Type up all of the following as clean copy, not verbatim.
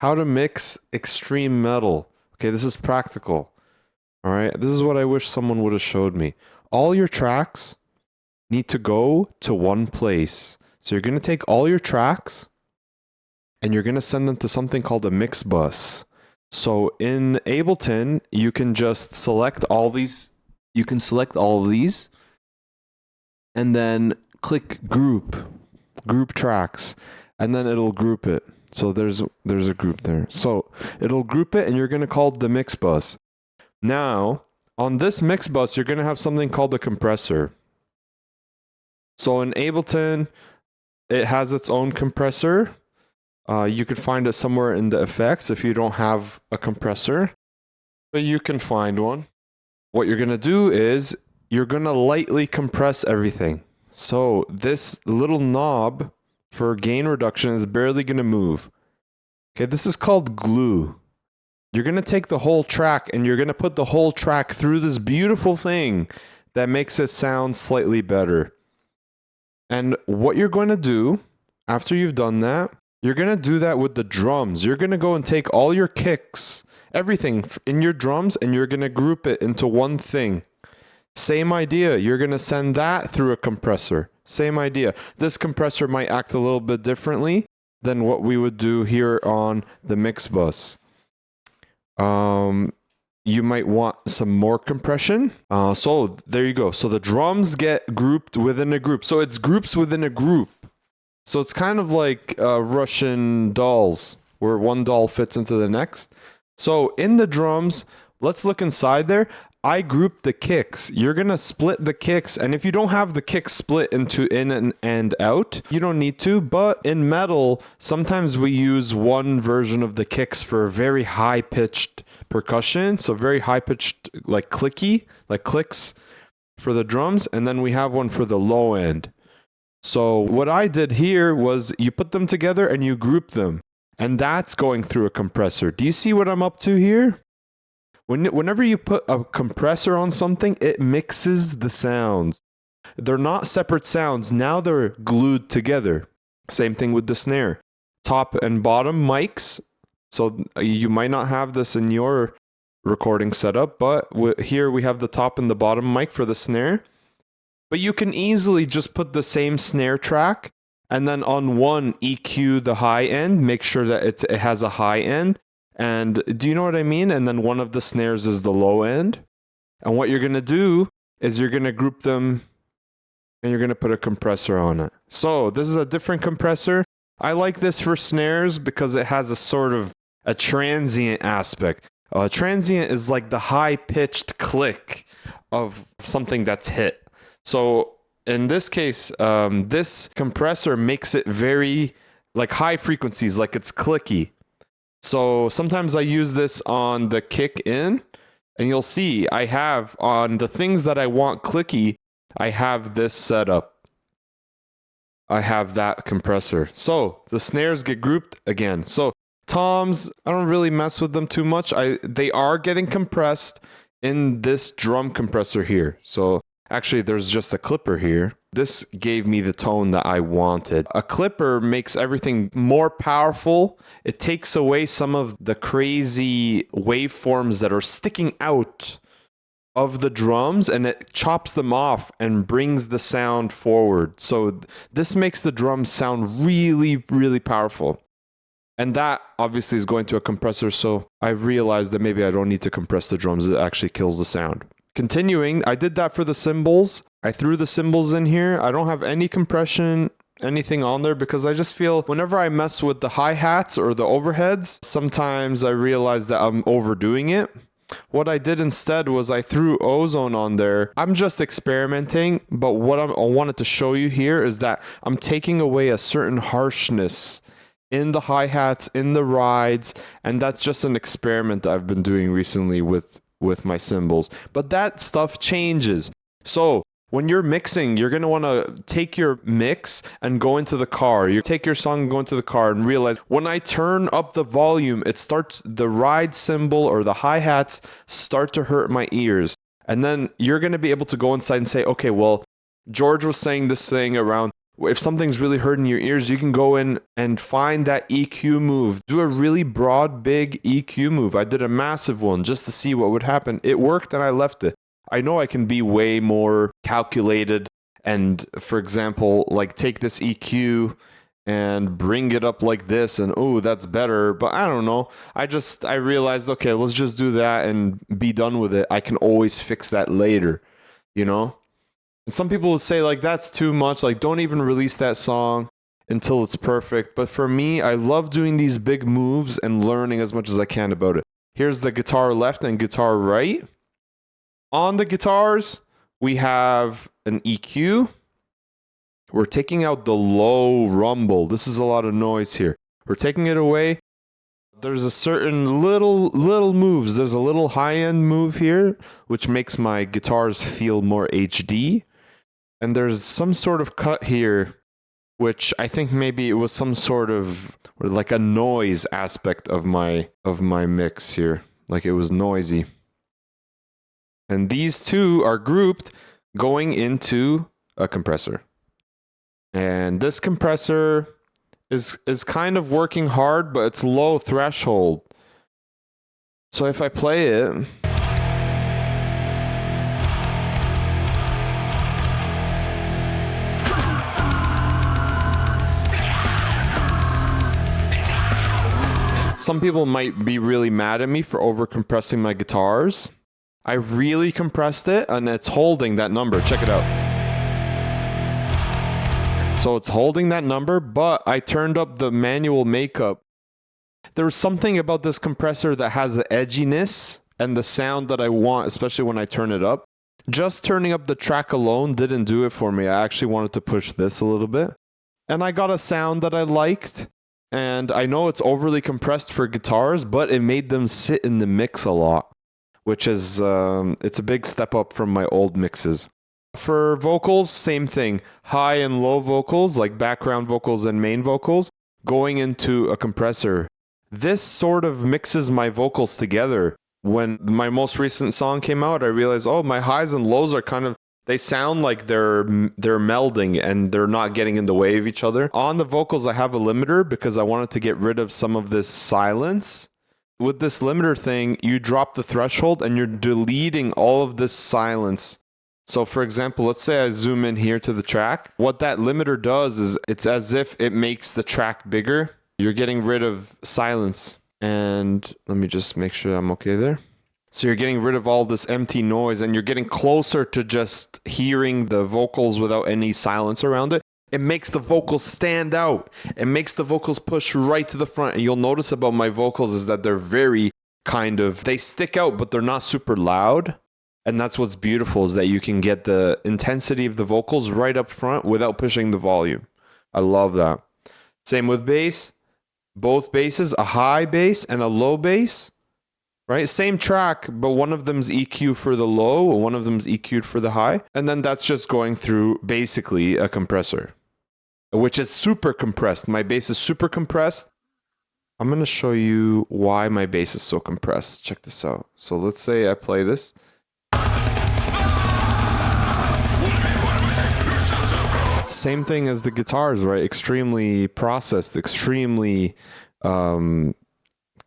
how to mix extreme metal. Okay, this is practical. All right, this is what I wish someone would have showed me. All your tracks need to go to one place. So you're going to take all your tracks and you're going to send them to something called a mixbus. So in Ableton, you can just select all these. You can select all of these and then click group tracks, and then it'll group it. So there's a group there. So it'll group it and you're going to call it the mixbus. Now, on this mixbus, you're going to have something called a compressor. So in Ableton, it has its own compressor. You could find it somewhere in the effects if you don't have a compressor, but you can find one. What you're going to do is you're going to lightly compress everything. So this little knob for gain reduction is barely going to move. Okay, this is called glue. You're going to take the whole track and you're going to put the whole track through this beautiful thing that makes it sound slightly better. And what you're going to do after you've done that, you're going to do that with the drums. You're going to go and take all your kicks, everything in your drums, and you're going to group it into one thing. Same idea. You're going to send that through a compressor. Same idea. This compressor might act a little bit differently than what we would do here on the mixbus. You might want some more compression. So there you go. So the drums get grouped within a group. So it's groups within a group. So it's kind of like Russian dolls, where one doll fits into the next. So in the drums, let's look inside there. I grouped the kicks. You're going to split the kicks. And if you don't have the kicks split into in and out, you don't need to. But in metal, sometimes we use one version of the kicks for very high-pitched percussion. So very high-pitched, like clicky, like clicks for the drums. And then we have one for the low end. So what I did here was you put them together and you group them. And that's going through a compressor. Do you see what I'm up to here? Whenever you put a compressor on something, it mixes the sounds. They're not separate sounds. Now they're glued together. Same thing with the snare. Top and bottom mics. So you might not have this in your recording setup, but here we have the top and the bottom mic for the snare. But you can easily just put the same snare track and then on one EQ the high end, make sure that it has a high end. And do you know what I mean? And then one of the snares is the low end. And what you're going to do is you're going to group them and you're going to put a compressor on it. So this is a different compressor. I like this for snares because it has a sort of a transient aspect. Transient is like the high-pitched click of something that's hit. So in this case, this compressor makes it very like high frequencies, like it's clicky. So sometimes I use this on the kick in, and you'll see I have on the things that I want clicky, I have this set up. I have that compressor. So the snares get grouped again. So toms, I don't really mess with them too much. They are getting compressed in this drum compressor here. So actually there's just a clipper here. This gave me the tone that I wanted. A clipper makes everything more powerful. It takes away some of the crazy waveforms that are sticking out of the drums, and it chops them off and brings the sound forward. So this makes the drums sound really, really powerful. And that obviously is going to a compressor, so I've realized that maybe I don't need to compress the drums. It actually kills the sound. Continuing, I did that for the cymbals. I threw the cymbals in here. I don't have any compression, anything on there, because I just feel whenever I mess with the hi-hats or the overheads, sometimes I realize that I'm overdoing it. What I did instead was I threw ozone on there. I'm just experimenting, but what I wanted to show you here is that I'm taking away a certain harshness in the hi-hats, in the rides, and that's just an experiment that I've been doing recently with my cymbals. But that stuff changes. So when you're mixing, you're going to want to take your mix and go into the car. You take your song and go into the car and realize when I turn up the volume, the ride cymbal or the hi-hats start to hurt my ears. And then you're going to be able to go inside and say, okay, well, George was saying this thing around If something's really hurting your ears, you can go in and find that EQ move. Do a really broad, big EQ move. I did a massive one just to see what would happen. It worked and I left it. I know I can be way more calculated and, for example, like take this EQ and bring it up like this and oh, that's better. But I don't know. I realized, okay, let's just do that and be done with it. I can always fix that later, you know? And some people will say like, that's too much. Like, don't even release that song until it's perfect. But for me, I love doing these big moves and learning as much as I can about it. Here's the guitar left and guitar right. On the guitars, we have an EQ. We're taking out the low rumble. This is a lot of noise here. We're taking it away. There's a certain little moves. There's a little high-end move here, which makes my guitars feel more HD. And there's some sort of cut here, which I think maybe it was some sort of like a noise aspect of my mix here. Like it was noisy. And these two are grouped going into a compressor. And this compressor is kind of working hard, but it's low threshold. So if I play it, some people might be really mad at me for over compressing my guitars. I really compressed it and it's holding that number. Check it out. So it's holding that number, but I turned up the manual makeup. There's something about this compressor that has the edginess and the sound that I want, especially when I turn it up. Just turning up the track alone didn't do it for me. I actually wanted to push this a little bit. And I got a sound that I liked. And I know it's overly compressed for guitars, but it made them sit in the mix a lot, which is, it's a big step up from my old mixes. For vocals, same thing. High and low vocals, like background vocals and main vocals, going into a compressor. This sort of mixes my vocals together. When my most recent song came out, I realized, oh, my highs and lows are kind of, they sound like they're melding and they're not getting in the way of each other. On the vocals, I have a limiter because I wanted to get rid of some of this silence. With this limiter thing, you drop the threshold and you're deleting all of this silence. So for example, let's say I zoom in here to the track. What that limiter does is it's as if it makes the track bigger. You're getting rid of silence. And let me just make sure I'm okay there. So you're getting rid of all this empty noise and you're getting closer to just hearing the vocals without any silence around it. It makes the vocals stand out. It makes the vocals push right to the front. And you'll notice about my vocals is that they're very they stick out, but they're not super loud. And that's what's beautiful is that you can get the intensity of the vocals right up front without pushing the volume. I love that. Same with bass. Both basses, a high bass and a low bass, right? Same track, but one of them's EQ for the low and one of them's EQ'd for the high. And then that's just going through basically a compressor, which is super compressed. My bass is super compressed. I'm going to show you why my bass is so compressed. Check this out. So let's say I play this. Same thing as the guitars, right? Extremely processed, extremely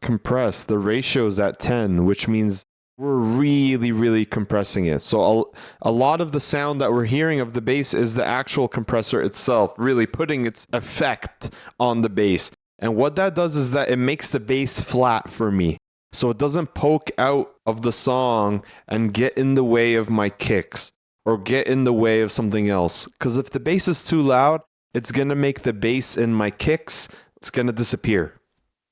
compressed. The ratio is at 10, which means we're really compressing it. So a lot of the sound that we're hearing of the bass is the actual compressor itself, really putting its effect on the bass. And what that does is that it makes the bass flat for me. So it doesn't poke out of the song and get in the way of my kicks or get in the way of something else. Because if the bass is too loud, it's going to make the bass in my kicks, it's going to disappear.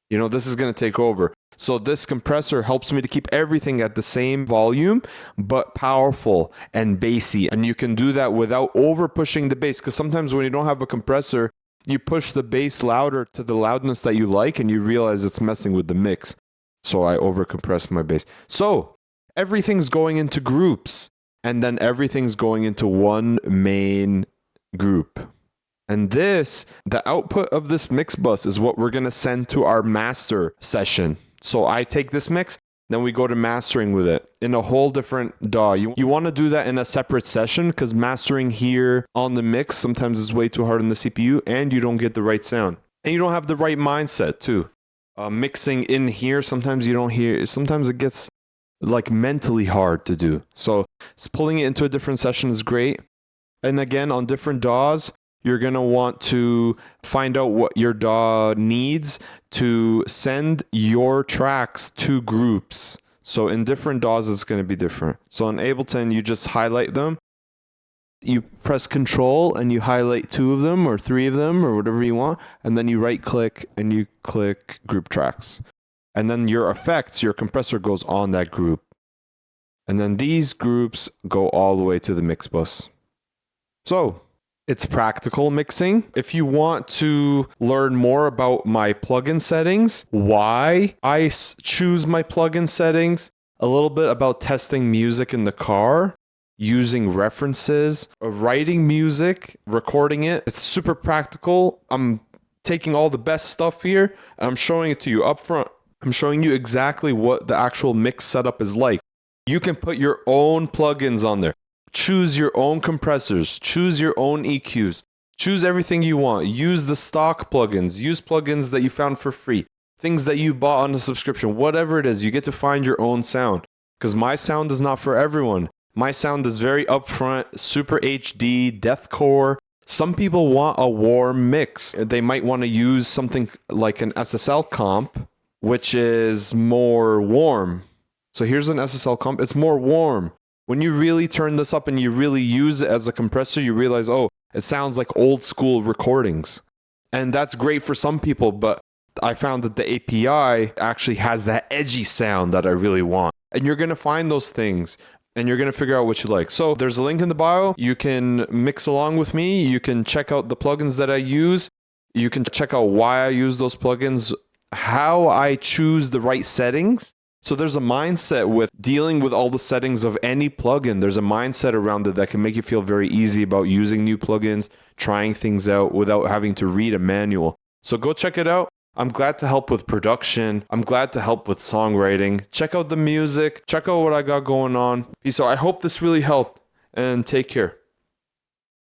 You know, this is going to take over. So this compressor helps me to keep everything at the same volume, but powerful and bassy. And you can do that without over pushing the bass. Because sometimes when you don't have a compressor, you push the bass louder to the loudness that you like, and you realize it's messing with the mix. So I over compress my bass. So everything's going into groups. And then everything's going into one main group. And this, the output of this mix bus is what we're going to send to our master session. So I take this mix, Then we go to mastering with it in a whole different DAW. You want to do that in a separate session because mastering here on the mix sometimes is way too hard on the CPU and you don't get the right sound. And you don't have the right mindset too. Mixing in here, sometimes you don't hear, sometimes it gets like mentally hard to do. So pulling it into a different session is great. And again, on different DAWs, you're going to want to find out what your DAW needs to send your tracks to groups. So in different DAWs, it's going to be different. So on Ableton, you just highlight them. You press Control and you highlight 2 of them or 3 of them or whatever you want. And then you right click and you click Group Tracks. And then your effects, your compressor goes on that group. And then these groups go all the way to the mix bus. So it's practical mixing. If you want to learn more about my plugin settings, why I choose my plugin settings, a little bit about testing music in the car, using references, writing music, recording it. It's super practical. I'm taking all the best stuff here and I'm showing it to you up front. I'm showing you exactly what the actual mix setup is like. You can put your own plugins on there. Choose your own compressors, choose your own EQs, choose everything you want. Use the stock plugins, use plugins that you found for free, things that you bought on a subscription, whatever it is, you get to find your own sound. Because my sound is not for everyone. My sound is very upfront, super HD, deathcore. Some people want a warm mix. They might want to use something like an SSL comp, which is more warm. So here's an SSL comp, it's more warm. When you really turn this up and you really use it as a compressor, you realize, oh, it sounds like old school recordings. And that's great for some people, but I found that the API actually has that edgy sound that I really want. And you're going to find those things and you're going to figure out what you like. So there's a link in the bio. You can mix along with me. You can check out the plugins that I use. You can check out why I use those plugins, how I choose the right settings. So there's a mindset with dealing with all the settings of any plugin. There's a mindset around it that can make you feel very easy about using new plugins, trying things out without having to read a manual. So go check it out. I'm glad to help with production. I'm glad to help with songwriting. Check out the music. Check out what I got going on. So I hope this really helped and take care.